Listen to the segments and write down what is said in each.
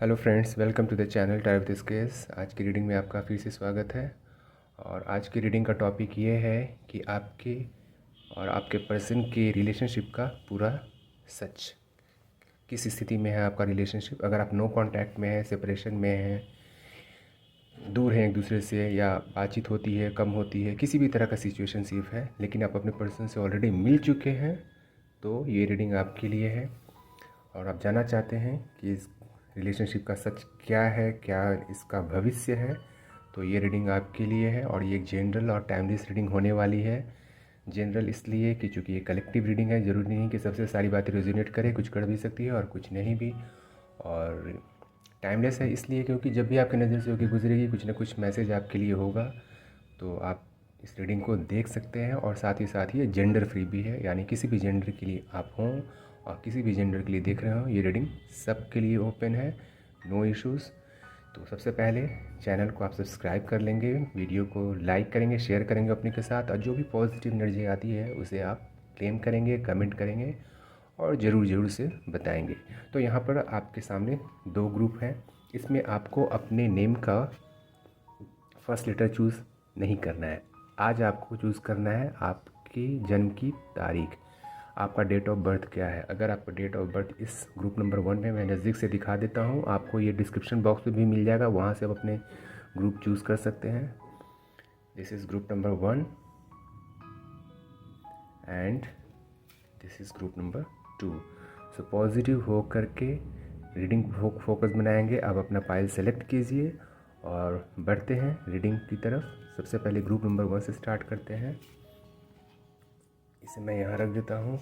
Hello friends, welcome to the channel type this case. आज की reading में आपका फिर से स्वागत है। और आज की रीडिंग का टॉपिक ये है कि आपके और आपके पर्सन के रिलेशनशिप का पूरा सच। किस स्थिति में है आपका रिलेशनशिप? अगर आप नो कांटेक्ट में है, सेपरेशन में है, दूर हैं एक दूसरे से, या बातचीत होती है, कम होती है, किसी भी तरह का सिचुएशनशिप है, लेकिन आप अपने पर्सन से ऑलरेडी मिल चुके हैं, तो ये रीडिंग आपके लिए है। और आप जानना चाहते हैं कि इस रिलेशनशिप का सच क्या है, क्या इसका भविष्य है, तो ये रीडिंग आपके लिए है। और ये एक जनरल और टाइमलेस रीडिंग होने वाली है। जनरल इसलिए कि चूँकि ये कलेक्टिव रीडिंग है, ज़रूरी नहीं कि सबसे सारी बातें रेजोनेट करे, कुछ कर भी सकती है और कुछ नहीं भी। और टाइमलेस है इसलिए क्योंकि जब भी आपकी नज़र से होकर गुजरेगी, कुछ ना कुछ मैसेज आपके लिए होगा, तो आप इस रीडिंग को देख सकते हैं। और साथ ही ये जेंडर फ्री भी है, यानी किसी भी जेंडर के लिए आप हों और किसी भी जेंडर के लिए देख रहे हो, ये रीडिंग सबके लिए ओपन है, नो इश्यूज़। तो सबसे पहले चैनल को आप सब्सक्राइब कर लेंगे, वीडियो को लाइक करेंगे, शेयर करेंगे अपने के साथ, और जो भी पॉजिटिव एनर्जी आती है उसे आप क्लेम करेंगे, कमेंट करेंगे और ज़रूर से बताएंगे। तो यहाँ पर आपके सामने दो ग्रुप हैं। इसमें आपको अपने नेम का फर्स्ट लेटर चूज़ नहीं करना है। आज आपको चूज़ करना है आपकी जन्म की तारीख, आपका डेट ऑफ बर्थ क्या है। अगर आपका डेट ऑफ बर्थ इस ग्रुप नंबर 1 में, मैं नज़दीक से दिखा देता हूँ आपको, ये डिस्क्रिप्शन बॉक्स में भी मिल जाएगा, वहाँ से आप अपने ग्रुप चूज़ कर सकते हैं। This is group number 1 and this is group number 2। So positive हो करके रीडिंग फोकस बनाएंगे। आप अपना फाइल सेलेक्ट कीजिए और बढ़ते हैं रीडिंग की तरफ। सबसे पहले ग्रुप नंबर 1 से स्टार्ट करते हैं। इसे मैं यहाँ रख देता हूँ।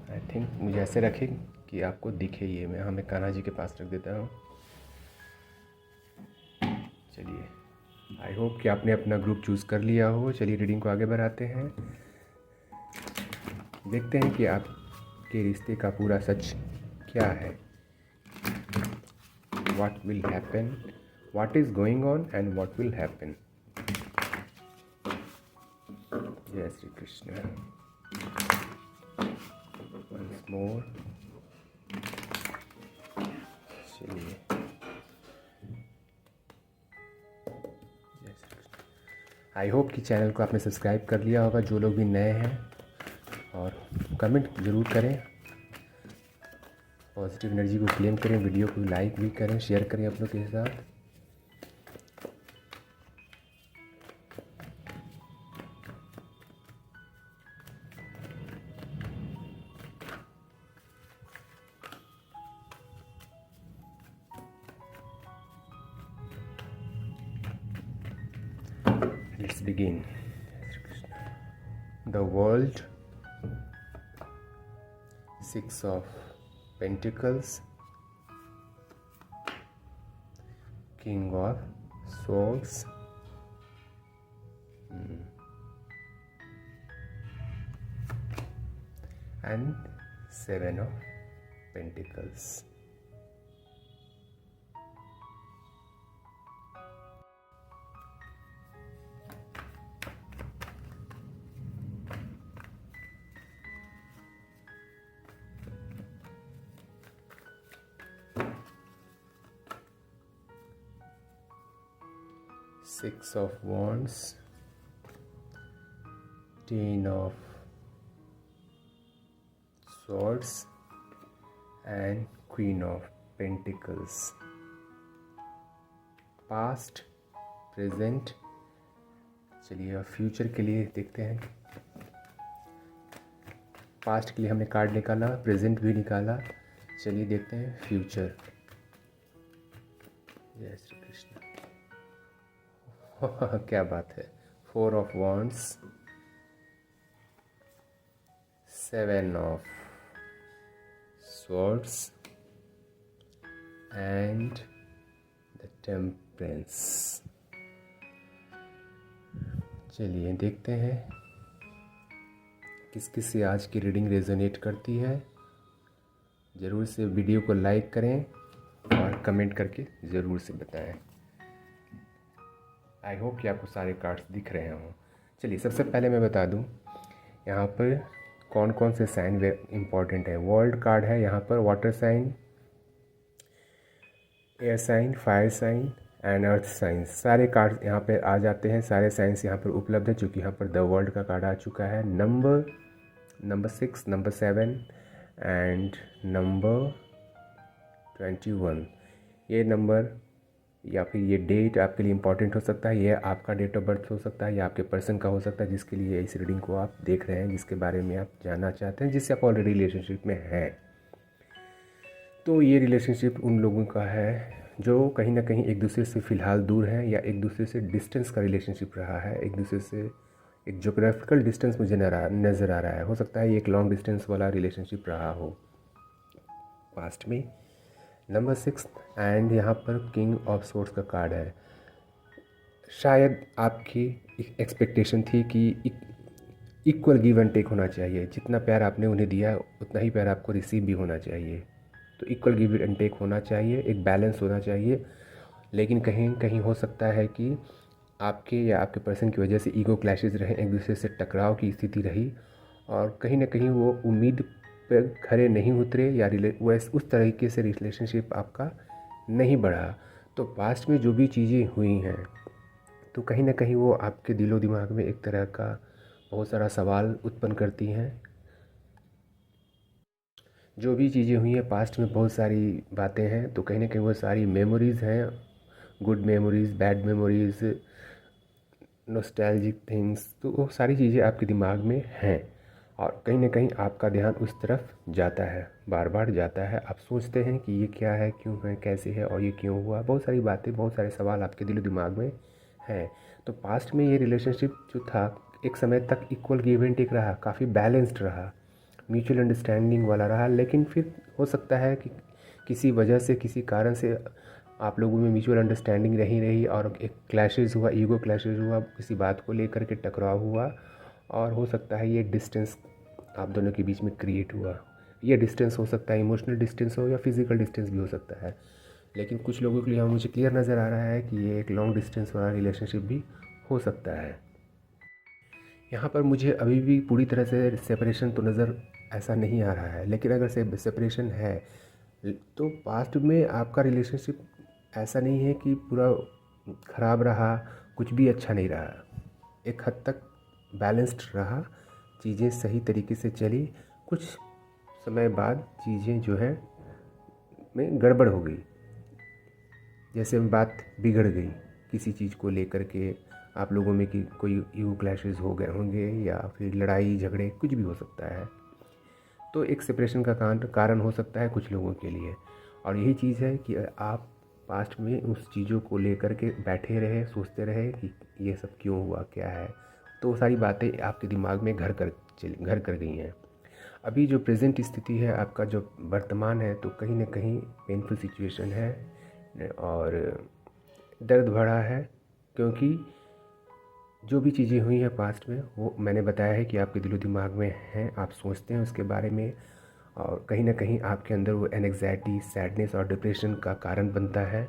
आई थिंक मुझे ऐसे रखें कि आपको दिखे ये। मैं हमें कान्हा जी के पास रख देता हूँ। चलिए, आई होप कि आपने अपना ग्रुप चूज़ कर लिया हो। चलिए रीडिंग को आगे बढ़ाते हैं। देखते हैं कि आपके रिश्ते का पूरा सच क्या है। What will happen, what is going on and what will happen. जय श्री कृष्ण। once more। चलिए, जय श्री कृष्ण। आई होप कि चैनल को आपने सब्सक्राइब कर लिया होगा, जो लोग भी नए हैं, और कमेंट ज़रूर करें, पॉजिटिव एनर्जी को क्लेम करें, वीडियो को लाइक भी करें, शेयर करें अपनों के साथ। Let's begin. The world, 6 of Pentacles, King of Swords, and 7 of Pentacles. Six of Wands, 10 of Swords, and Queen of Pentacles. Past, present। चलिए अब फ्यूचर के लिए देखते हैं। पास्ट के लिए हमने कार्ड निकाला, प्रेजेंट भी निकाला। चलिए देखते हैं फ्यूचर। जय श्री कृष्ण। क्या बात है। 4 of Wands, 7 of Swords and the Temperance। चलिए देखते हैं किस किस से आज की रीडिंग रेजोनेट करती है। ज़रूर से वीडियो को लाइक करें और कमेंट करके ज़रूर से बताएं। आई होप कि आपको सारे कार्ड्स दिख रहे हों। चलिए सबसे पहले मैं बता दूं, यहाँ पर कौन कौन से साइन वे इम्पॉर्टेंट है। वर्ल्ड कार्ड है यहाँ पर, water sign, air sign, fire sign and earth science, सारे कार्ड यहाँ पर आ जाते हैं, सारे साइंस यहाँ पर उपलब्ध है। चूँकि यहाँ पर द वर्ल्ड का कार्ड आ चुका है। नंबर 6, नंबर 7 एंड नंबर 21, ये नंबर या फिर ये डेट आपके लिए इम्पॉर्टेंट हो सकता है। ये आपका डेट ऑफ बर्थ हो सकता है या आपके पर्सन का हो सकता है जिसके लिए इस रीडिंग को आप देख रहे हैं, जिसके बारे में आप जानना चाहते हैं, जिससे आप ऑलरेडी रिलेशनशिप में हैं। तो ये रिलेशनशिप उन लोगों का है जो कहीं ना कहीं एक दूसरे से फ़िलहाल दूर हैं या एक दूसरे से डिस्टेंस का रिलेशनशिप रहा है। एक दूसरे से एक जोग्राफिकल डिस्टेंस मुझे नज़र आ रहा है। हो सकता है ये एक लॉन्ग डिस्टेंस वाला रिलेशनशिप रहा हो पास्ट में। नंबर 6 एंड यहाँ पर किंग ऑफ सोर्ड्स का कार्ड है। शायद आपकी एक्सपेक्टेशन थी कि इक्वल गिव एंड टेक होना चाहिए। जितना प्यार आपने उन्हें दिया उतना ही प्यार आपको रिसीव भी होना चाहिए। तो इक्वल गिव एंड टेक होना चाहिए, एक बैलेंस होना चाहिए। लेकिन कहीं कहीं हो सकता है कि आपके या आपके पर्सन की वजह से ईगो क्लैशेस रहे, एक दूसरे से टकराव की स्थिति रही और कहीं ना कहीं वो उम्मीद पर खरे नहीं उतरे या वैसे उस तरीके से रिलेशनशिप आपका नहीं बढ़ा। तो पास्ट में जो भी चीज़ें हुई हैं तो कहीं ना कहीं वो आपके दिलो दिमाग में एक तरह का बहुत सारा सवाल उत्पन्न करती हैं। जो भी चीज़ें हुई हैं पास्ट में, बहुत सारी बातें हैं, तो कहीं ना कहीं वो सारी मेमोरीज़ हैं, good memories, bad memories, nostalgic things, तो वो सारी चीज़ें आपके दिमाग में हैं और कहीं ना कहीं आपका ध्यान उस तरफ जाता है, बार बार जाता है। आप सोचते हैं कि ये क्या है, क्यों है, कैसे है और ये क्यों हुआ। बहुत सारी बातें, बहुत सारे सवाल आपके दिलो दिमाग में हैं। तो पास्ट में ये रिलेशनशिप जो था एक समय तक इक्वल गिव एंड टेक रहा, काफ़ी बैलेंस्ड रहा, म्यूचुअल अंडरस्टैंडिंग वाला रहा। लेकिन फिर हो सकता है कि किसी वजह से, किसी कारण से आप लोगों में म्यूचुअल अंडरस्टैंडिंग नहीं रही और एक क्लैशेज़ हुआ, ईगो क्लैशेज़ हुआ, किसी बात को लेकर के टकराव हुआ और हो सकता है ये डिस्टेंस आप दोनों के बीच में क्रिएट हुआ। ये डिस्टेंस हो सकता है इमोशनल डिस्टेंस हो या फिज़िकल डिस्टेंस भी हो सकता है। लेकिन कुछ लोगों के लिए मुझे क्लियर नज़र आ रहा है कि ये एक लॉन्ग डिस्टेंस वाला रिलेशनशिप भी हो सकता है। यहाँ पर मुझे अभी भी पूरी तरह से सेपरेशन तो नज़र ऐसा नहीं आ रहा है, लेकिन अगर सेपरेशन है तो पास्ट में आपका रिलेशनशिप ऐसा नहीं है कि पूरा ख़राब रहा, कुछ भी अच्छा नहीं रहा, एक हद तक बैलेंस्ड रहा, चीज़ें सही तरीके से चली। कुछ समय बाद चीज़ें जो है में गड़बड़ हो गई, जैसे बात बिगड़ गई किसी चीज़ को लेकर के, आप लोगों में कि कोई ईगो क्लैशेस हो गए होंगे या फिर लड़ाई झगड़े, कुछ भी हो सकता है। तो एक सेपरेशन का कारण हो सकता है कुछ लोगों के लिए। और यही चीज़ है कि आप पास्ट में उस चीज़ों को लेकर के बैठे रहे, सोचते रहे कि ये सब क्यों हुआ, क्या है, तो वो सारी बातें आपके दिमाग में घर कर गई हैं। अभी जो प्रेजेंट स्थिति है आपका, जो वर्तमान है, तो कहीं ना कहीं पेनफुल सिचुएशन है और दर्द भरा है, क्योंकि जो भी चीज़ें हुई हैं पास्ट में वो मैंने बताया है कि आपके दिलो दिमाग में हैं, आप सोचते हैं उसके बारे में और कहीं ना कहीं आपके अंदर वो एंग्जाइटी, सैडनेस और डिप्रेशन का कारण बनता है।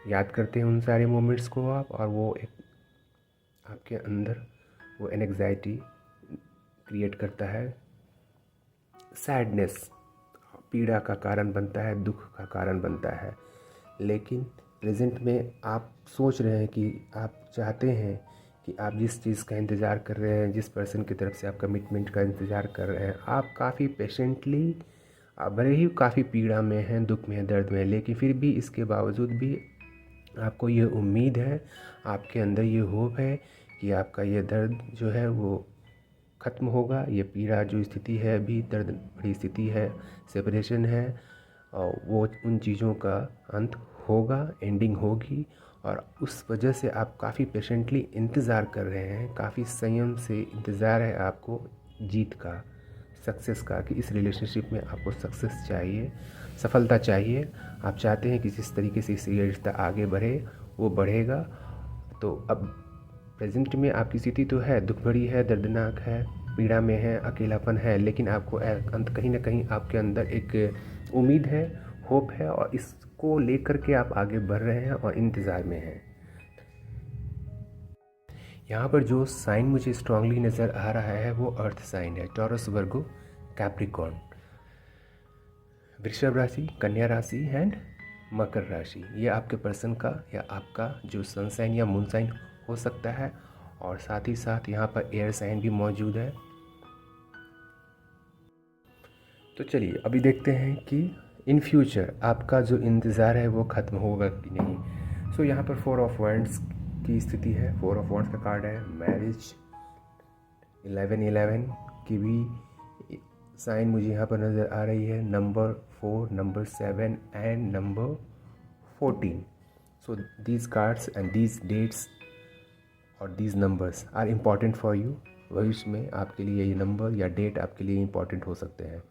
याद करते हैं उन सारे मोमेंट्स को आप, और वो एक आपके अंदर वो एंग्जाइटी क्रिएट करता है, सैडनेस, पीड़ा का कारण बनता है, दुख का कारण बनता है। लेकिन प्रेजेंट में आप सोच रहे हैं कि आप चाहते हैं कि आप जिस चीज़ का इंतज़ार कर रहे हैं, जिस पर्सन की तरफ से आप कमिटमेंट का इंतज़ार कर रहे हैं, आप काफ़ी पेशेंटली, भले ही काफ़ी पीड़ा में हैं, दुख में हैं, दर्द में हैं, लेकिन फिर भी इसके बावजूद भी आपको ये उम्मीद है, आपके अंदर ये होप है कि आपका ये दर्द जो है वो ख़त्म होगा। ये पीड़ा जो स्थिति है, अभी दर्द भरी स्थिति है, सेपरेशन है, और वो उन चीज़ों का अंत होगा, एंडिंग होगी। और उस वजह से आप काफ़ी पेशेंटली इंतज़ार कर रहे हैं, काफ़ी संयम से इंतज़ार है आपको जीत का, सक्सेस का, कि इस रिलेशनशिप में आपको सक्सेस चाहिए, सफलता चाहिए। आप चाहते हैं कि जिस तरीके से इस रिश्ता आगे बढ़े वो बढ़ेगा। तो अब प्रेजेंट में आपकी स्थिति तो है, दुख भरी है, दर्दनाक है, पीड़ा में है, अकेलापन है, लेकिन आपको अंत कहीं ना कहीं आपके अंदर एक उम्मीद है, होप है, और इसको लेकर के आप आगे बढ़ रहे हैं और इंतज़ार में हैं। यहाँ पर जो साइन मुझे स्ट्रांगली नज़र आ रहा है वो अर्थ साइन है, टॉरस वर्गो कैप्रिकॉर्न, वृषभ राशि, कन्या राशि एंड मकर राशि। ये आपके पर्सन का या आपका जो सन साइन या मून साइन हो सकता है, और साथ ही साथ यहाँ पर एयर साइन भी मौजूद है। तो चलिए अभी देखते हैं कि इन फ्यूचर आपका जो इंतज़ार है वो ख़त्म होगा कि नहीं। सो यहाँ पर 4 ऑफ वैंड्स की स्थिति है। 4 ऑफ वैंड्स का कार्ड है। मैरिज, 11 की भी साइन मुझे यहाँ पर नज़र आ रही है। Number 4, number 7 and number 14। So these cards and these dates और these numbers are important for you. भविष्य में आपके लिए ये नंबर या डेट आपके लिए इम्पॉर्टेंट हो सकते हैं।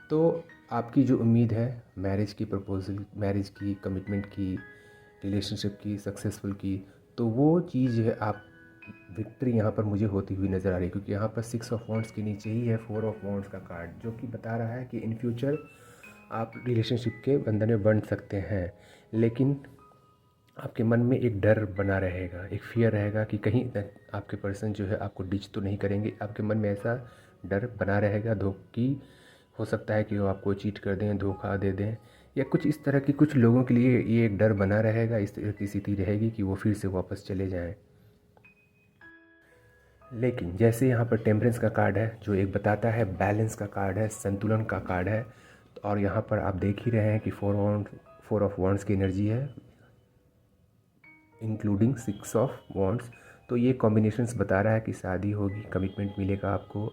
तो आपकी जो उम्मीद है मैरिज की प्रपोजल, मैरिज की, कमिटमेंट की, रिलेशनशिप की, सक्सेसफुल की, तो वो चीज़ है आप विक्ट्री यहाँ पर मुझे होती हुई नज़र आ रही है, क्योंकि यहाँ पर 6 ऑफ वॉन्ड्स के नीचे ही है 4 ऑफ वॉन्ड्स का कार्ड, जो कि बता रहा है कि इन फ्यूचर आप रिलेशनशिप के बंधन में बंध सकते हैं, लेकिन आपके मन में एक डर बना रहेगा, एक फियर रहेगा कि कहीं आपके पर्सन जो है आपको डिच तो नहीं करेंगे। आपके मन में ऐसा डर बना रहेगा कि हो सकता है कि वो आपको चीट कर दें, धोखा दे दें, या कुछ इस तरह की कुछ लोगों के लिए ये एक डर बना रहेगा। इस तरह की स्थिति रहेगी कि वो फिर से वापस चले जाएं। लेकिन जैसे यहाँ पर टेम्परेंस का कार्ड है, जो एक बताता है बैलेंस का कार्ड है, संतुलन का कार्ड है, और यहाँ पर आप देख ही रहे हैं कि 4 ऑफ वॉन्ड्स की एनर्जी है, इंक्लूडिंग 6 ऑफ वॉन्ड्स। तो ये कॉम्बिनेशंस बता रहा है कि शादी होगी, कमिटमेंट मिलेगा आपको,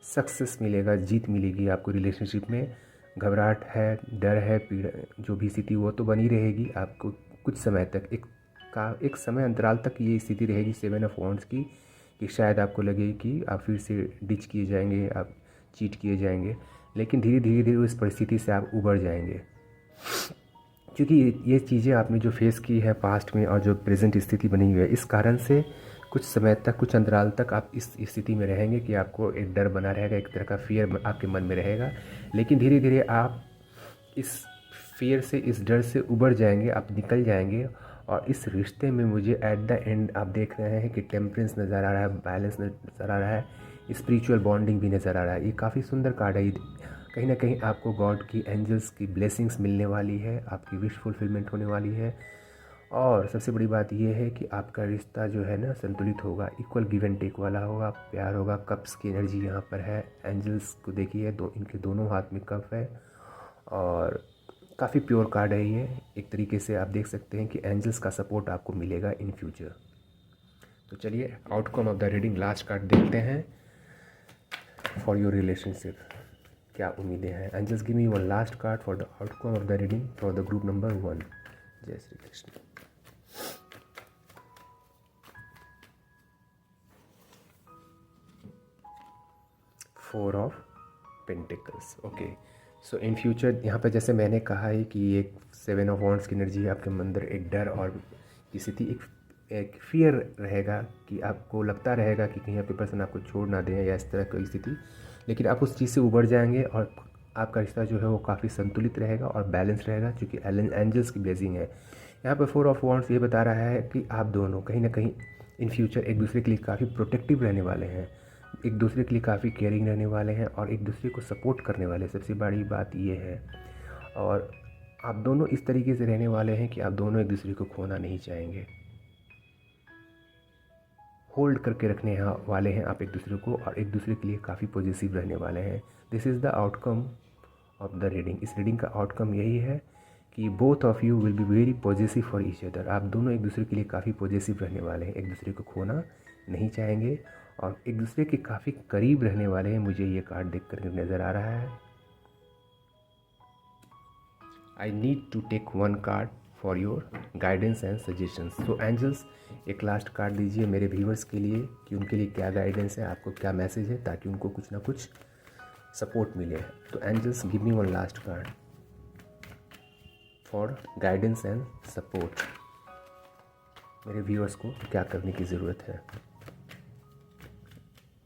सक्सेस मिलेगा, जीत मिलेगी आपको रिलेशनशिप में। घबराहट है, डर है, पीड़ा, जो भी स्थिति वो तो बनी रहेगी आपको कुछ समय तक, एक समय अंतराल तक ये स्थिति रहेगी 7 ऑफ वॉन्ड्स की, कि शायद आपको लगे कि आप फिर से डिच किए जाएंगे, आप चीट किए जाएंगे, लेकिन धीरे धीरे उस परिस्थिति से आप उबर जाएंगे, क्योंकि ये चीज़ें आपने जो फेस की है पास्ट में और जो प्रेजेंट स्थिति बनी हुई है, इस कारण से कुछ समय तक, कुछ अंतराल तक आप इस स्थिति में रहेंगे कि आपको एक डर बना रहेगा, एक तरह का फियर आपके मन में रहेगा। लेकिन धीरे धीरे आप इस फियर से, इस डर से उबर जाएंगे, आप निकल जाएंगे, और इस रिश्ते में मुझे एट द एंड आप देख रहे हैं कि टेम्परेंस नज़र आ रहा है, बैलेंस नज़र आ रहा है, स्पिरिचुअल बॉन्डिंग भी नज़र आ रहा है। ये काफ़ी सुंदर कार्ड है। कहीं ना कहीं आपको गॉड की, एंजल्स की ब्लेसिंग्स मिलने वाली है, आपकी विश फुलफिलमेंट होने वाली है, और सबसे बड़ी बात यह है कि आपका रिश्ता जो है ना संतुलित होगा, इक्वल गिव एंड टेक वाला होगा, प्यार होगा। कप्स की एनर्जी यहाँ पर है। एंजल्स को देखिए, इनके दोनों हाथ में कप है, और काफ़ी प्योर कार्ड है ये। एक तरीके से आप देख सकते हैं कि एंजल्स का सपोर्ट आपको मिलेगा इन फ्यूचर। तो चलिए outcome of the reading, last card देखते हैं फॉर योर रिलेशनशिप। क्या उम्मीदें हैं? Angels give me one last card for the outcome of the reading for the group number 1। जय Shri Krishna. Four of pentacles. Okay, so in future यहाँ पर जैसे मैंने कहा है कि एक 7 ऑफ वॉन्ड्स की एनर्जी है आपके अंदर, एक डर और स्थिति, एक फियर रहेगा कि आपको लगता रहेगा कि कहीं आपके पर्सन आपको छोड़ ना दें या इस तरह की स्थिति, लेकिन आप उस चीज़ से उबर जाएंगे और आपका रिश्ता जो है वो काफ़ी संतुलित रहेगा और बैलेंस रहेगा, क्योंकि एंजल्स की ब्लेसिंग है। यहाँ पर 4 ऑफ वॉन्ड्स ये बता रहा है कि आप दोनों कहीं ना कहीं इन फ्यूचर एक दूसरे के लिए काफ़ी प्रोटेक्टिव रहने वाले हैं, एक दूसरे के लिए काफ़ी केयरिंग रहने वाले हैं, और एक दूसरे को सपोर्ट करने वाले। सबसे बड़ी बात ये है, और आप दोनों इस तरीके से रहने वाले हैं कि आप दोनों एक दूसरे को खोना नहीं चाहेंगे, होल्ड करके रखने वाले हैं आप एक दूसरे को, और एक दूसरे के लिए काफ़ी पॉजिटिव रहने वाले हैं। This is the outcome of the reading. इस रीडिंग का आउटकम यही है कि both of you will be very positive for each other. आप दोनों एक दूसरे के लिए काफ़ी पॉजिटिव रहने वाले हैं, एक दूसरे को खोना नहीं चाहेंगे, और एक दूसरे के काफ़ी करीब रहने वाले हैं। मुझे ये कार्ड देख कर नज़र आ रहा है। I need to take one card for your guidance and suggestions. तो एंजल्स एक लास्ट कार्ड दीजिए मेरे व्यूअर्स के लिए कि उनके लिए क्या गाइडेंस है, आपको क्या मैसेज है, ताकि उनको कुछ ना कुछ सपोर्ट मिले। तो angels give me one last card for guidance and support. मेरे व्यूअर्स को क्या करने की ज़रूरत है?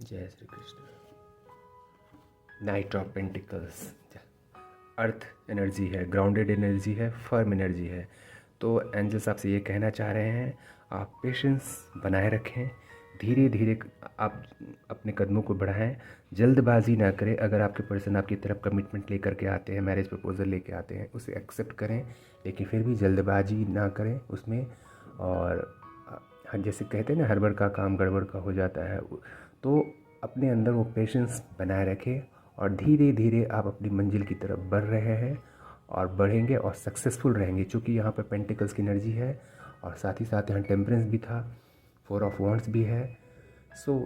जय Shri Krishna. Knight of pentacles earth energy है, ग्राउंडेड एनर्जी है, फर्म एनर्जी है। तो एंजल्स आपसे ये कहना चाह रहे हैं, आप पेशेंस बनाए रखें, धीरे धीरे आप अपने कदमों को बढ़ाएं, जल्दबाजी ना करें। अगर आपके पर्सन आपकी तरफ कमिटमेंट लेकर के आते हैं, मैरिज प्रपोज़ल लेके आते हैं, उसे एक्सेप्ट करें, लेकिन फिर भी जल्दबाजी ना करें उसमें। और जैसे कहते हैं ना, हड़बड़ का काम गड़बड़ का हो जाता है, तो अपने अंदर वो पेशेंस बनाए रखें और धीरे धीरे आप अपनी मंजिल की तरफ बढ़ रहे हैं और बढ़ेंगे और सक्सेसफुल रहेंगे। चूँकि यहाँ पर पेंटिकल्स की एनर्जी है और साथ ही साथ यहाँ टेम्परेंस भी था, 4 ऑफ वॉन्ड्स भी है। सो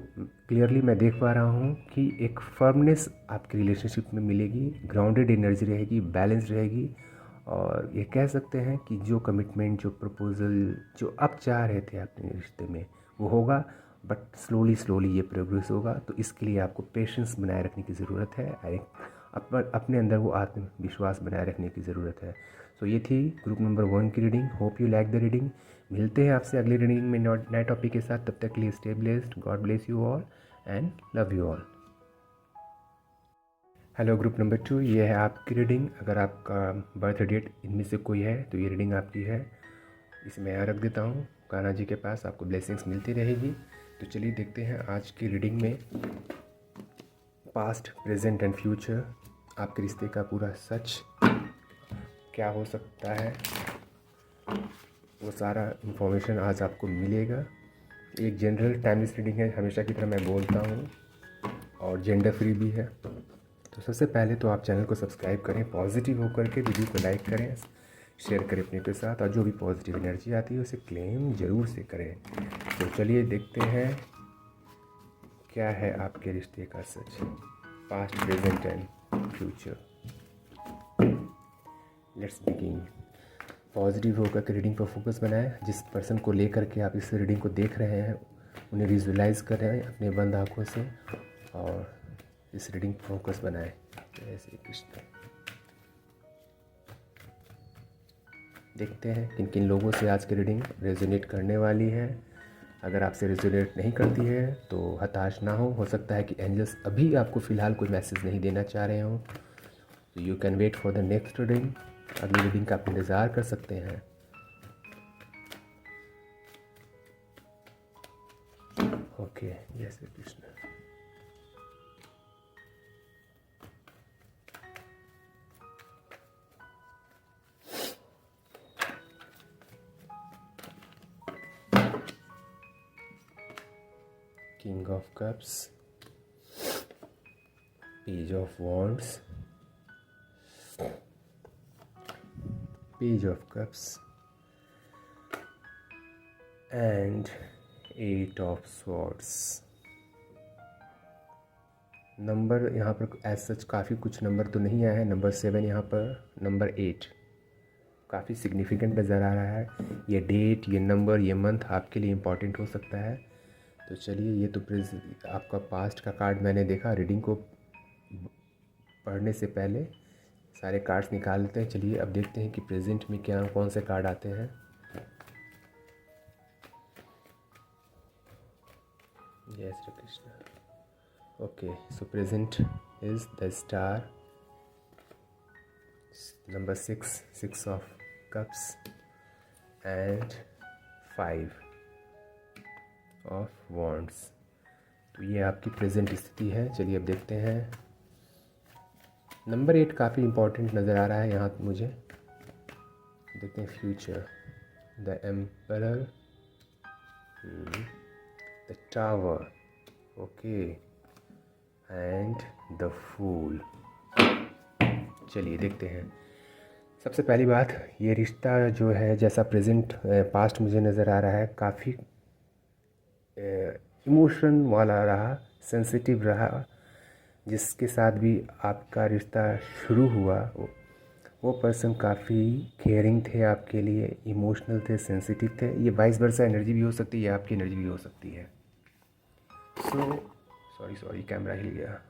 क्लियरली मैं देख पा रहा हूँ कि एक फर्मनेस आपकी रिलेशनशिप में मिलेगी, ग्राउंडेड एनर्जी रहेगी, बैलेंस रहेगी। और ये कह सकते हैं कि जो कमिटमेंट, जो प्रपोज़ल जो आप चाह रहे थे अपने रिश्ते में, वो होगा, बट स्लोली ये प्रोग्रेस होगा। तो इसके लिए आपको पेशेंस बनाए रखने की ज़रूरत है, अपने अंदर वो आत्मविश्वास बनाए रखने की ज़रूरत है। सो ये थी ग्रुप नंबर 1 की reading. Hope you like the reading. मिलते हैं आपसे अगली रीडिंग में नए टॉपिक के साथ। तब तक के लिए stay blessed, God bless you all and love you all. Hello group number 2, ये है आपकी रीडिंग। अगर आपका बर्थ डेट इनमें से कोई है तो ये रीडिंग आपकी है। इसे मैं यहाँ रख देता हूँ कान्हा जी के पास, आपको ब्लेसिंग्स मिलती रहेगी। तो चलिए देखते हैं आज की रीडिंग में पास्ट, प्रेजेंट एंड फ्यूचर, आपके रिश्ते का पूरा सच क्या हो सकता है, वो सारा इन्फॉर्मेशन आज आपको मिलेगा। एक जनरल टाइमलेस रीडिंग है, हमेशा की तरह मैं बोलता हूँ, और जेंडर फ्री भी है। तो सबसे पहले तो आप चैनल को सब्सक्राइब करें, पॉजिटिव होकर के वीडियो को लाइक करें, शेयर करें अपने के साथ, और जो भी पॉजिटिव एनर्जी आती है उसे क्लेम ज़रूर से करें। तो चलिए देखते हैं क्या है आपके रिश्ते का सच, past, present and future. Let's begin. Positive होकर के रीडिंग पर फोकस बनाएं। जिस पर्सन को लेकर के आप इस रीडिंग को देख रहे हैं उन्हें विजुलाइज कर रहे हैं अपने बंद आँखों से, और इस रीडिंग पर फोकस बनाएं। जय श्री कृष्ण। देखते हैं किन किन लोगों से आज की रीडिंग रेजोनेट करने वाली है। अगर आपसे रेजोनेट नहीं करती है तो हताश ना हो सकता है कि एंजल्स अभी आपको फ़िलहाल कोई मैसेज नहीं देना चाह रहे हो। तो you can wait for the next reading. अगली रीडिंग का आप इंतज़ार कर सकते हैं। ओके, जय Shri Krishna. King of Cups, Page of Wands, Page of Cups and 8 of Swords। Number यहाँ पर एज सच काफ़ी कुछ नंबर तो नहीं आया है। नंबर 7 यहाँ पर, नंबर 8 काफ़ी सिग्निफिकेंट नज़र आ रहा है। ये डेट, ये नंबर, ये मंथ आपके लिए इम्पॉर्टेंट हो सकता है। तो चलिए, ये तो आपका पास्ट का कार्ड मैंने देखा। रीडिंग को पढ़ने से पहले सारे कार्ड्स निकाल लेते हैं। चलिए अब देखते हैं कि प्रेजेंट में क्या कौन से कार्ड आते हैं। जय Shri Krishna. Okay, so present is the star, number 6 of cups and 5 of wands. तो ये आपकी प्रेजेंट स्थिति है। चलिए अब देखते हैं। नंबर 8 काफ़ी इम्पोर्टेंट नज़र आ रहा है यहाँ मुझे। देखते हैं future, the emperor, the tower, okay, and the fool. चलिए देखते हैं। सबसे पहली बात, ये रिश्ता जो है, जैसा प्रेजेंट पास्ट मुझे नज़र आ रहा है, काफ़ी इमोशन वाला रहा, सेंसिटिव रहा। जिसके साथ भी आपका रिश्ता शुरू हुआ वो पर्सन काफ़ी केयरिंग थे आपके लिए, इमोशनल थे, सेंसिटिव थे। ये वाइस वर्सा एनर्जी भी हो सकती है, आपकी एनर्जी भी हो सकती है। सॉरी कैमरा हिल गया।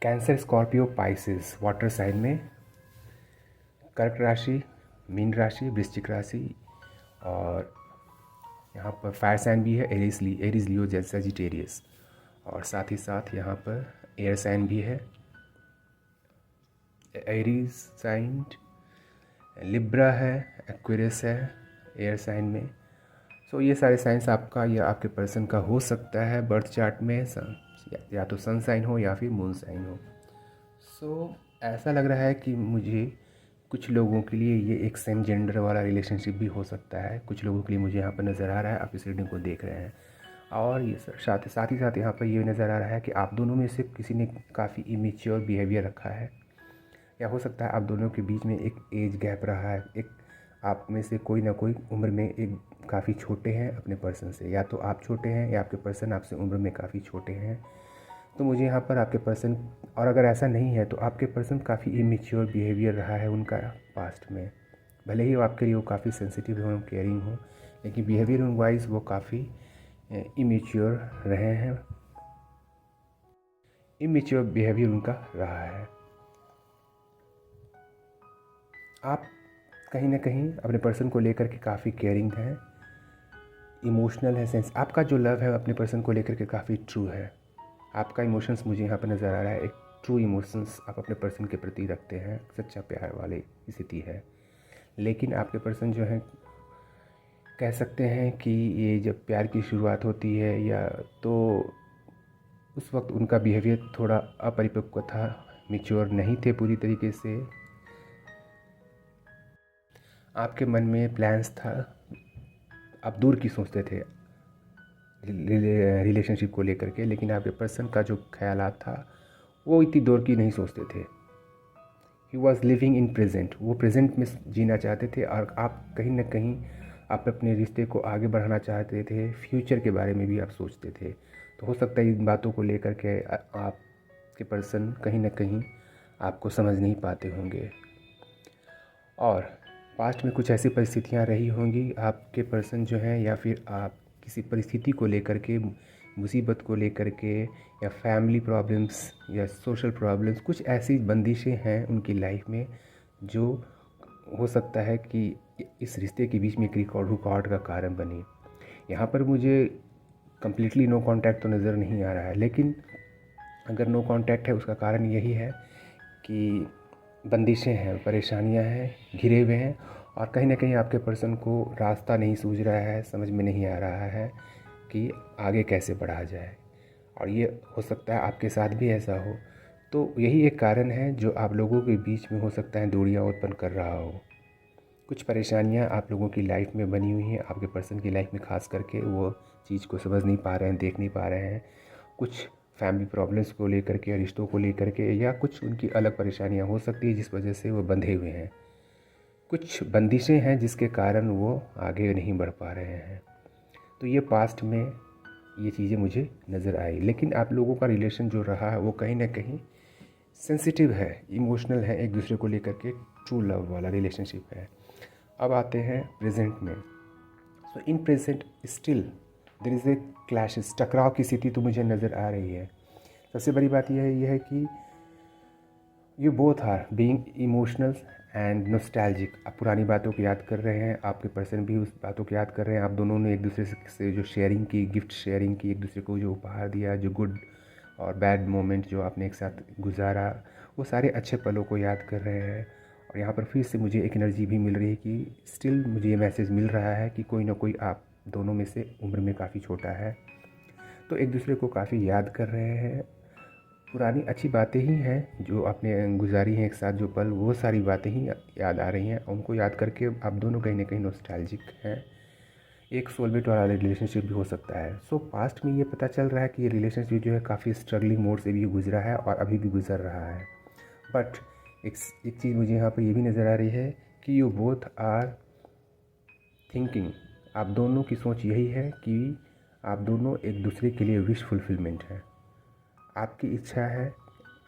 Cancer, Scorpio, Pisces, water sign में, कर्क राशि, मीन राशि, वृश्चिक राशि, और यहाँ पर फायर साइन भी है, एरीज, लियो, सजिटेरियस, और साथ ही साथ यहाँ पर एयर साइन भी है, एरीज साइन, लिब्रा है, एक्वेरियस है एयर साइन में, सो ये सारे साइंस आपका या आपके पर्सन का हो सकता है बर्थ चार्ट में, या तो सन साइन हो या फिर मून साइन हो। सो ऐसा लग रहा है कि मुझे कुछ लोगों के लिए ये एक सेम जेंडर वाला रिलेशनशिप भी हो सकता है। कुछ लोगों के लिए मुझे यहाँ पर नज़र आ रहा है, आप इस रीडिंग को देख रहे हैं। और ये साथ ही साथ यहाँ पर ये नज़र आ रहा है कि आप दोनों में से किसी ने काफ़ी इमेच्योर बिहेवियर रखा है, या हो सकता है आप दोनों के बीच में एक एज गैप रहा है। एक आप में से कोई ना कोई उम्र में एक काफ़ी छोटे हैं अपने पर्सन से, या तो आप छोटे हैं या आपके पर्सन आपसे उम्र में काफ़ी छोटे हैं। तो मुझे यहाँ पर आपके पर्सन, और अगर ऐसा नहीं है तो आपके पर्सन काफ़ी इमेच्योर बिहेवियर रहा है उनका पास्ट में। भले ही वो आपके लिए वो काफ़ी सेंसिटिव हो, केयरिंग हो, लेकिन बिहेवियर वाइज वो काफ़ी इमेच्योर रहे हैं, इमेच्योर बिहेवियर उनका रहा है। आप कहीं ना कहीं अपने पर्सन को लेकर के काफ़ी केयरिंग हैं, इमोशनल है, सेंस आपका जो लव है अपने पर्सन को लेकर के काफ़ी ट्रू है। आपका इमोशंस मुझे यहाँ पर नज़र आ रहा है, एक ट्रू इमोशंस आप अपने पर्सन के प्रति रखते हैं, सच्चा प्यार वाली स्थिति है। लेकिन आपके पर्सन जो है, कह सकते हैं कि ये जब प्यार की शुरुआत होती है या तो उस वक्त उनका बिहेवियर थोड़ा अपरिपक्व था, मैच्योर नहीं थे पूरी तरीके से। आपके मन में प्लान्स था, आप दूर की सोचते थे रिलेशनशिप को लेकर के, लेकिन आपके पर्सन का जो ख्यालात था वो इतनी दूर की नहीं सोचते थे। He was living in present, वो प्रेजेंट में जीना चाहते थे, और आप कहीं ना कहीं आप अपने रिश्ते को आगे बढ़ाना चाहते थे, फ्यूचर के बारे में भी आप सोचते थे। तो हो सकता है इन बातों को लेकर के आपके पर्सन कहीं ना कहीं आपको समझ नहीं पाते होंगे, और पास्ट में कुछ ऐसी परिस्थितियां रही होंगी आपके पर्सन जो हैं, या फिर आप किसी परिस्थिति को लेकर के, मुसीबत को लेकर के, या फैमिली प्रॉब्लम्स या सोशल प्रॉब्लम्स, कुछ ऐसी बंदिशें हैं उनकी लाइफ में जो हो सकता है कि इस रिश्ते के बीच में एक रुकावट का कारण बनी। यहाँ पर मुझे कम्प्लीटली नो कांटेक्ट तो नज़र नहीं आ रहा है, लेकिन अगर नो कांटेक्ट है उसका कारण यही है कि बंदिशें हैं, परेशानियां हैं, घिरे हुए हैं, और कहीं ना कहीं आपके पर्सन को रास्ता नहीं सूझ रहा है, समझ में नहीं आ रहा है कि आगे कैसे बढ़ा जाए। और ये हो सकता है आपके साथ भी ऐसा हो। तो यही एक कारण है जो आप लोगों के बीच में हो सकता है दूरियां उत्पन्न कर रहा हो। कुछ परेशानियां आप लोगों की लाइफ में बनी हुई हैं, आपके पर्सन की लाइफ में ख़ास करके वो चीज़ को समझ नहीं पा रहे हैं, देख नहीं पा रहे हैं। कुछ फैमिली प्रॉब्लम्स को लेकर के, रिश्तों को लेकर के, या कुछ उनकी अलग परेशानियां हो सकती है जिस वजह से वो बंधे हुए हैं। कुछ बंदिशें हैं जिसके कारण वो आगे नहीं बढ़ पा रहे हैं। तो ये पास्ट में ये चीज़ें मुझे नज़र आई, लेकिन आप लोगों का रिलेशन जो रहा है वो कहीं ना कहीं सेंसिटिव है, इमोशनल है, एक दूसरे को लेकर के ट्रू लव वाला रिलेशनशिप है। अब आते हैं प्रेजेंट में। So in present still there is a clashes, टकराव की स्थिति तो मुझे नज़र आ रही है। सबसे बड़ी बात यह है कि you both are being emotional and nostalgic. आप पुरानी बातों को याद कर रहे हैं, आपके पर्सन भी उस बातों को याद कर रहे हैं। आप दोनों ने एक दूसरे से जो शेयरिंग की, गिफ्ट शेयरिंग की, एक दूसरे को जो उपहार दिया, जो गुड और बैड मोमेंट जो आपने एक साथ गुजारा, वो सारे अच्छे पलों को याद कर रहे हैं। और यहाँ पर फिर से मुझे एक एनर्जी भी मिल रही है कि स्टिल मुझे ये मैसेज मिल रहा है कि कोई ना कोई आप दोनों में से उम्र में काफ़ी छोटा है, तो एक दूसरे को काफ़ी याद कर रहे हैं। पुरानी अच्छी बातें ही हैं जो आपने गुजारी हैं एक साथ, जो पल, वो सारी बातें ही याद आ रही हैं। उनको याद करके आप दोनों कहीं ना कहीं नॉस्टैल्जिक हैं। एक सोलमेट वाला रिलेशनशिप भी हो सकता है। सो पास्ट में ये पता चल रहा है कि ये रिलेशनशिप जो है काफ़ी स्ट्रगलिंग मोड से भी गुजरा है और अभी भी गुजर रहा है। बट एक चीज़ मुझे यहाँ पर ये भी नज़र आ रही है कि यू बोथ आर थिंकिंग, आप दोनों की सोच यही है कि आप दोनों एक दूसरे के लिए विश फुलफिलमेंट है। आपकी इच्छा है,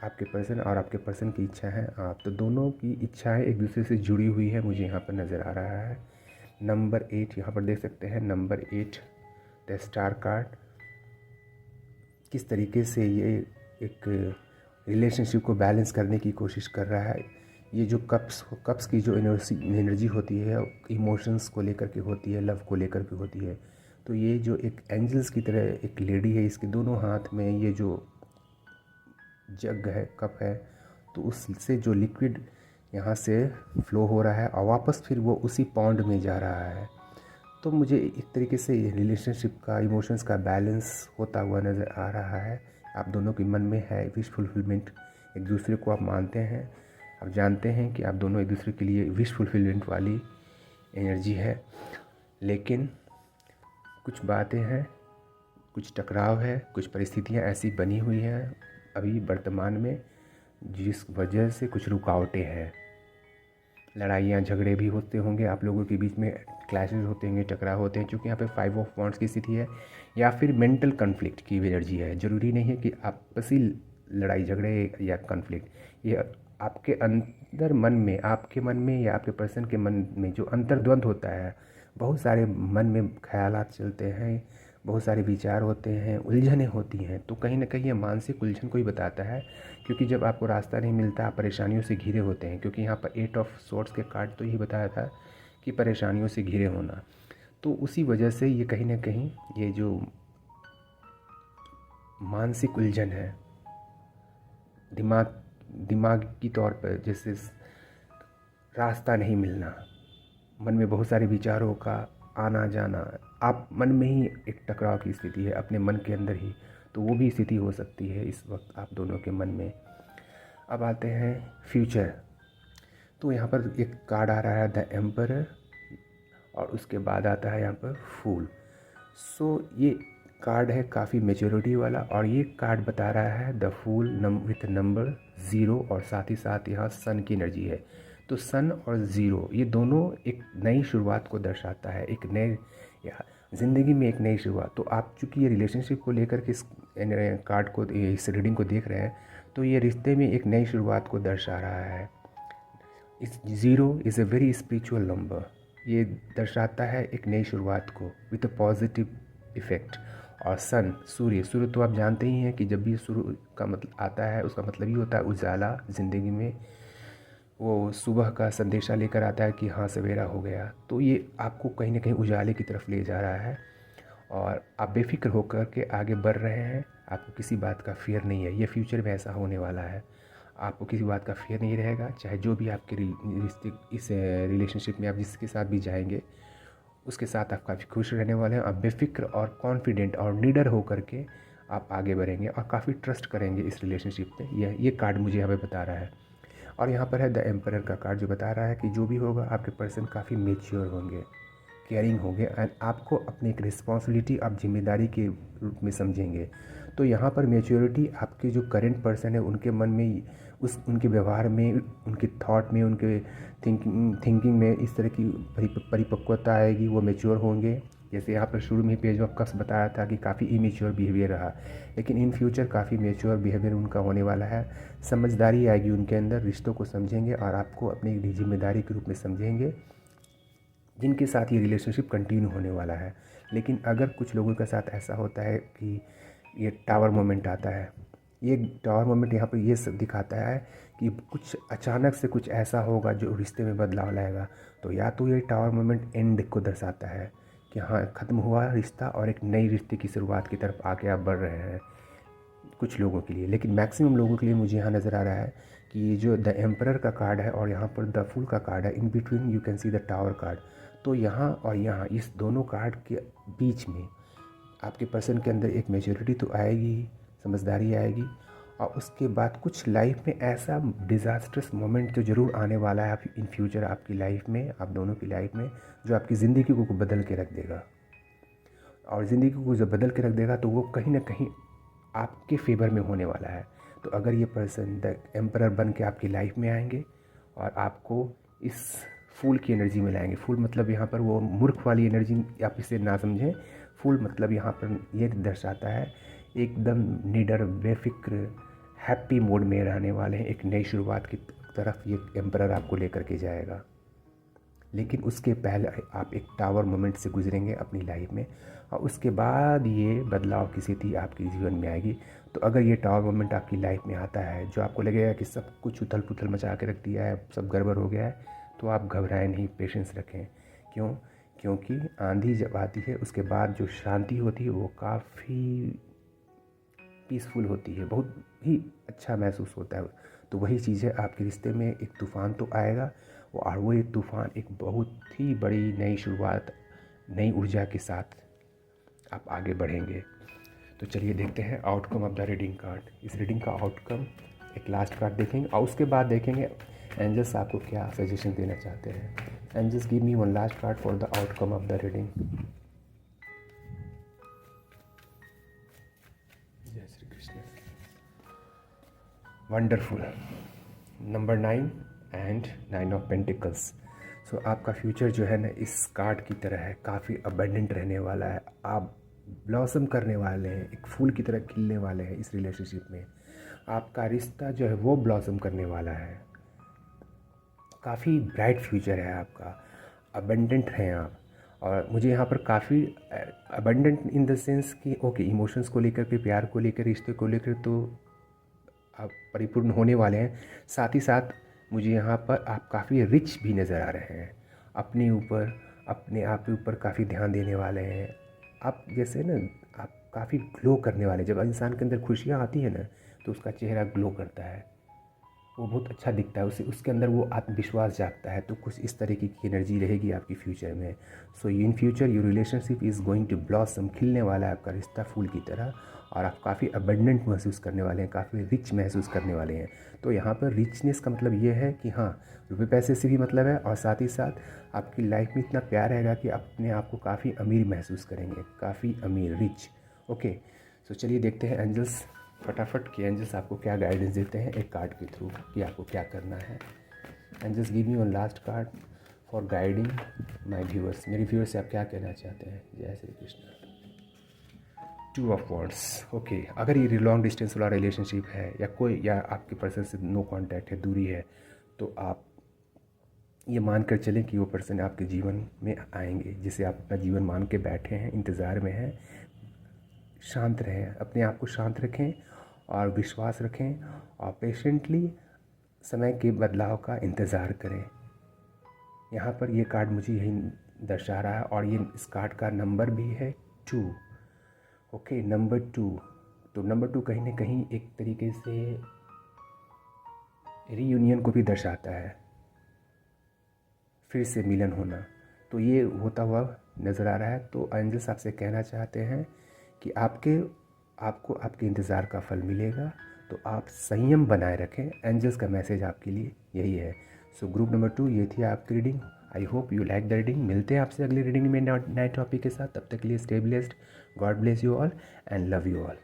आपके पर्सन और आपके पर्सन की इच्छा है, आप तो दोनों की इच्छाएं एक दूसरे से जुड़ी हुई है, मुझे यहाँ पर नज़र आ रहा है। नंबर 8 यहाँ पर देख सकते हैं, नंबर 8 द स्टार कार्ड। किस तरीके से ये एक रिलेशनशिप को बैलेंस करने की कोशिश कर रहा है। ये जो कप्स की जो एनर्जी होती है, इमोशंस को लेकर के होती है, लव को लेकर के होती है। तो ये जो एक एंजल्स की तरह एक लेडी है, इसके दोनों हाथ में ये जो जग है, कप है, तो उससे जो लिक्विड यहाँ से फ्लो हो रहा है और वापस फिर वो उसी पॉन्ड में जा रहा है। तो मुझे एक तरीके से रिलेशनशिप का, इमोशंस का बैलेंस होता हुआ नज़र आ रहा है। आप दोनों के मन में है विश फुलफिलमेंट, एक दूसरे को आप मानते हैं, आप जानते हैं कि आप दोनों एक दूसरे के लिए विश फुलफिलमेंट वाली एनर्जी है। लेकिन कुछ बातें हैं, कुछ टकराव है, कुछ परिस्थितियाँ ऐसी बनी हुई हैं अभी वर्तमान में जिस वजह से कुछ रुकावटें हैं। लड़ाइयाँ झगड़े भी होते होंगे, आप लोगों के बीच में क्लैशेस होते होंगे, टकराव होते हैं, क्योंकि यहाँ पे 5 ऑफ वांड्स की स्थिति है, या फिर मेंटल कॉन्फ्लिक्ट की एनर्जी है। ज़रूरी नहीं है कि आपसी लड़ाई झगड़े या कॉन्फ्लिक्ट, ये आपके अंदर मन में, आपके मन में या आपके पर्सन के मन में जो अंतर्द्वंद होता है, बहुत सारे मन में ख्यालात चलते हैं, बहुत सारे विचार होते हैं, उलझनें होती हैं। तो कहीं ना कहीं ये मानसिक उलझन को ही बताता है, क्योंकि जब आपको रास्ता नहीं मिलता आप परेशानियों से घिरे होते हैं। क्योंकि यहाँ पर 8 ऑफ सोर्ड्स के कार्ड तो यही बताया था कि परेशानियों से घिरे होना। तो उसी वजह से ये कहीं ना कहीं ये जो मानसिक उलझन है, दिमागी तौर पर जैसे रास्ता नहीं मिलना, मन में बहुत सारे विचारों का आना जाना, आप मन में ही एक टकराव की स्थिति है अपने मन के अंदर ही, तो वो भी स्थिति हो सकती है इस वक्त आप दोनों के मन में। अब आते हैं फ्यूचर। तो यहाँ पर एक कार्ड आ रहा है द एम्परर, और उसके बाद आता है यहाँ पर फूल। सो ये कार्ड है काफ़ी मेच्योरिटी वाला, और ये कार्ड बता रहा है द फूल विथ नंबर 0, और साथ ही साथ यहाँ सन की एनर्जी है। तो सन और 0 ये दोनों एक नई शुरुआत को दर्शाता है, एक नए या ज़िंदगी में एक नई शुरुआत। तो आप चूँकि ये रिलेशनशिप को लेकर के इस कार्ड को, इस रीडिंग को देख रहे हैं, तो ये रिश्ते में एक नई शुरुआत को दर्शा रहा है। इस 0 is a very spiritual number, ये दर्शाता है एक नई शुरुआत को विद अ पॉजिटिव इफ़ेक्ट। और सन, सूर्य तो आप जानते ही हैं कि जब भी सूर्य का मतलब आता है उसका मतलब ही होता है उजाला ज़िंदगी में, वो सुबह का संदेशा लेकर आता है कि हाँ सवेरा हो गया। तो ये आपको कहीं ना कहीं उजाले की तरफ ले जा रहा है, और आप बेफिक्र होकर के आगे बढ़ रहे हैं, आपको किसी बात का फियर नहीं है। ये फ्यूचर में ऐसा होने वाला है, आपको किसी बात का फियर नहीं रहेगा। चाहे जो भी आपके रिश्ते, इस रिलेशनशिप में आप जिसके साथ भी जाएंगे उसके साथ आप काफ़ी खुश रहने वाले हैं। आप बेफिक्र और कॉन्फिडेंट और निडर होकर के आप आगे बढ़ेंगे और काफ़ी ट्रस्ट करेंगे इस रिलेशनशिप पे। ये कार्ड मुझे यहाँ पे बता रहा है। और यहाँ पर है द एम्परर का कार्ड, जो बता रहा है कि जो भी होगा आपके पर्सन काफ़ी मेच्योर होंगे, केयरिंग होंगे, एंड आपको अपनी एक रिस्पॉन्सिबिलिटी, आप जिम्मेदारी के रूप में समझेंगे। तो यहाँ पर मेच्योरिटी आपके जो करेंट पर्सन है उनके मन में, उनके व्यवहार में, उनके थॉट में, उनके थिंकिंग में इस तरह की परिपक्वता आएगी, वो मेच्योर होंगे। जैसे यहाँ पर शुरू में पेज ऑफ कप्स बताया था कि काफ़ी इमेच्योर बिहेवियर रहा, लेकिन इन फ्यूचर काफ़ी मेच्योर बिहेवियर उनका होने वाला है। समझदारी आएगी उनके अंदर, रिश्तों को समझेंगे और आपको अपनी जिम्मेदारी के रूप में समझेंगे, जिनके साथ ये रिलेशनशिप कंटिन्यू होने वाला है। लेकिन अगर कुछ लोगों के साथ ऐसा होता है कि ये टावर मोमेंट आता है, ये टावर मोमेंट यहाँ पर ये सब दिखाता है कि कुछ अचानक से कुछ ऐसा होगा जो रिश्ते में बदलाव लाएगा। तो या तो ये टावर मोमेंट एंड को दर्शाता है कि हाँ ख़त्म हुआ रिश्ता और एक नई रिश्ते की शुरुआत की तरफ आगे आप बढ़ रहे हैं कुछ लोगों के लिए। लेकिन मैक्सिमम लोगों के लिए मुझे यहाँ नज़र आ रहा है कि ये जो द एम्परर का कार्ड है और यहाँ पर द फूल का कार्ड है, in between you can see the tower card. तो यहाँ और यहाँ इस दोनों कार्ड के बीच में आपके पर्सन के अंदर एक मेच्योरिटी तो आएगी, समझदारी आएगी, और उसके बाद कुछ लाइफ में ऐसा डिज़ास्टर्स मोमेंट तो ज़रूर आने वाला है आप इन फ्यूचर आपकी लाइफ में, आप दोनों की लाइफ में, जो आपकी ज़िंदगी को बदल के रख देगा। और ज़िंदगी को जब बदल के रख देगा तो वो कहीं ना कहीं आपके फेवर में होने वाला है। तो अगर ये पर्सन द एम्परर बन के आपकी लाइफ में आएंगे और आपको इस फूल की एनर्जी में लाएंगे, फूल मतलब यहाँ पर वो मूर्ख वाली एनर्जी आप इसे ना समझें, फूल मतलब यहाँ पर ये दर्शाता है एकदम निडर, बेफिक्र, हैप्पी मोड में रहने वाले हैं, एक नई शुरुआत की तरफ ये एम्परर आपको लेकर के जाएगा। लेकिन उसके पहले आप एक टावर मोमेंट से गुजरेंगे अपनी लाइफ में, और उसके बाद ये बदलाव की स्थिति आपके जीवन में आएगी। तो अगर ये टावर मोमेंट आपकी लाइफ में आता है जो आपको लगेगा कि सब कुछ उथल पुथल मचा के रख दिया है, सब गड़बड़ हो गया है, तो आप घबराएं नहीं, पेशेंस रखें। क्यों? क्योंकि आंधी जब आती है उसके बाद जो शांति होती है वो काफ़ी पीसफुल होती है, बहुत ही अच्छा महसूस होता है। तो वही चीज़ है, आपके रिश्ते में एक तूफ़ान तो आएगा, और वो एक तूफ़ान एक बहुत ही बड़ी नई शुरुआत नई ऊर्जा के साथ आप आगे बढ़ेंगे। तो चलिए देखते हैं outcome of the reading card. इस रीडिंग का आउटकम एक लास्ट कार्ड देखेंगे और उसके बाद देखेंगे एंजल्स आपको क्या सजेशन देना चाहते हैं। Angels give me one last card for the outcome of the reading. जय Shri Krishna. Wonderful. Number 9 and 9 of pentacles. So आपका फ्यूचर जो है ना इस कार्ड की तरह है, काफ़ी अबंडेंट रहने वाला है। आप ब्लॉसम करने वाले हैं, एक फूल की तरह खिलने वाले हैं इस रिलेशनशिप में। आपका रिश्ता जो है वो ब्लॉसम करने वाला है। काफ़ी ब्राइट फ्यूचर है आपका, अबंडेंट हैं आप। और मुझे यहाँ पर काफ़ी अबंडेंट इन द सेंस कि ओके इमोशंस को लेकर के, प्यार को लेकर, रिश्ते को लेकर तो आप परिपूर्ण होने वाले हैं। साथ ही साथ मुझे यहाँ पर आप काफ़ी रिच भी नज़र आ रहे हैं। अपने ऊपर, अपने आप के ऊपर काफ़ी ध्यान देने वाले हैं आप। जैसे ना आप काफ़ी ग्लो करने वाले, जब इंसान के अंदर खुशियाँ आती है ना तो उसका चेहरा ग्लो करता है, वो बहुत अच्छा दिखता है, उसके अंदर वो आत्मविश्वास जागता है। तो कुछ इस तरीके की एनर्जी रहेगी आपकी फ्यूचर में। So in future your relationship is going to blossom, खिलने वाला है आपका रिश्ता फूल की तरह। और आप काफ़ी अबंडेंट महसूस करने वाले हैं, काफ़ी रिच महसूस करने वाले हैं। तो यहाँ पर रिचनेस का मतलब ये है कि हाँ, रुपये पैसे से भी मतलब है, और साथ ही साथ आपकी लाइफ में इतना प्यार रहेगा कि अपने आप को काफ़ी अमीर महसूस करेंगे, काफ़ी अमीर, रिच। ओके, सो चलिए देखते हैं एंजल्स फटाफट कि एंजल्स आपको क्या गाइडेंस देते हैं एक कार्ड के थ्रू कि आपको क्या करना है। Angels give me one last card for guiding my viewers. मेरे व्यूअर्स से आप क्या कहना चाहते हैं। जय Shri Krishna. 2 of wands. Okay, अगर ये लॉन्ग डिस्टेंस वाला रिलेशनशिप है या आपके पर्सन से नो कांटेक्ट है, दूरी है, तो आप ये मान कर चलें कि वो पर्सन आपके जीवन में आएंगे, जिसे आप अपना जीवन मान के बैठे हैं, इंतज़ार में हैं। शांत रहें, अपने आप को शांत रखें और विश्वास रखें और पेशेंटली समय के बदलाव का इंतज़ार करें। यहाँ पर ये कार्ड मुझे यही दर्शा रहा है और ये इस कार्ड का नंबर भी है 2। Okay, number 2। तो नंबर 2 कहीं ना कहीं एक तरीके से रीयूनियन को भी दर्शाता है, फिर से मिलन होना। तो ये होता हुआ नज़र आ रहा है। तो एंजल्स आपसे कहना चाहते हैं कि आपको आपके इंतज़ार का फल मिलेगा। तो आप संयम बनाए रखें। एंजल्स का मैसेज आपके लिए यही है। सो ग्रुप नंबर 2, ये थी आपकी reading. I hope you like the reading. मिलते हैं आपसे अगली रीडिंग में नए टॉपिक के साथ। तब तक के लिए stay blessed. God bless you all and love you all.